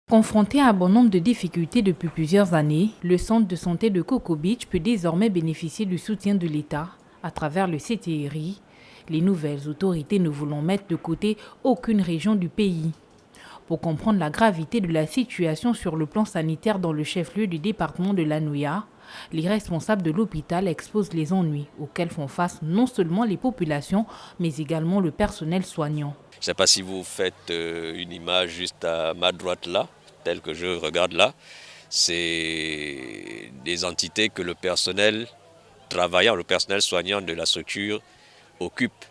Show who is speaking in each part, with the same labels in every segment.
Speaker 1: Confronté à un bon nombre de difficultés depuis plusieurs années, le centre de santé de Coco Beach peut désormais bénéficier du soutien de l'État à travers le CTRI. Les nouvelles autorités ne voulant mettre de côté aucune région du pays. Pour comprendre la gravité de la situation sur le plan sanitaire dans le chef-lieu du département de l'Anoia, les responsables de l'hôpital exposent les ennuis auxquels font face non seulement les populations, mais également le personnel soignant.
Speaker 2: Je ne sais pas si vous faites une image juste à ma droite là, telle que je regarde là. C'est des entités que le personnel travaillant, le personnel soignant de la structure occupe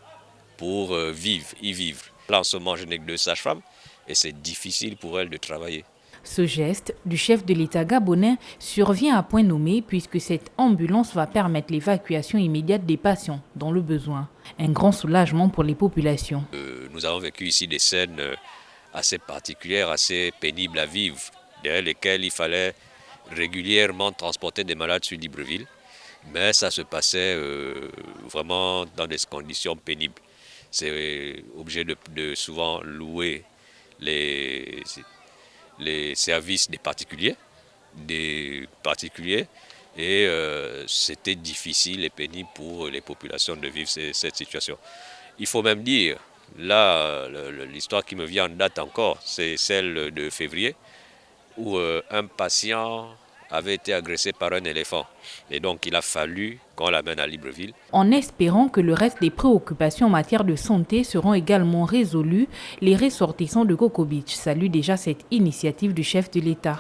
Speaker 2: pour y vivre. Là en ce moment je n'ai que 2 sages-femmes et c'est difficile pour elles de travailler.
Speaker 1: Ce geste du chef de l'État gabonais survient à point nommé puisque cette ambulance va permettre l'évacuation immédiate des patients dans le besoin. Un grand soulagement pour les populations.
Speaker 2: Nous avons vécu ici des scènes assez particulières, assez pénibles à vivre, derrière lesquelles il fallait régulièrement transporter des malades sur Libreville. Mais ça se passait vraiment dans des conditions pénibles. C'est obligé de souvent louer les services des particuliers et c'était difficile et pénible pour les populations de vivre cette situation. Il faut même dire, là, l'histoire qui me vient en date encore, c'est celle de février, où un patient avait été agressé par un éléphant. Et donc, il a fallu qu'on l'amène à Libreville.
Speaker 1: En espérant que le reste des préoccupations en matière de santé seront également résolues, les ressortissants de Coco Beach saluent déjà cette initiative du chef de l'État.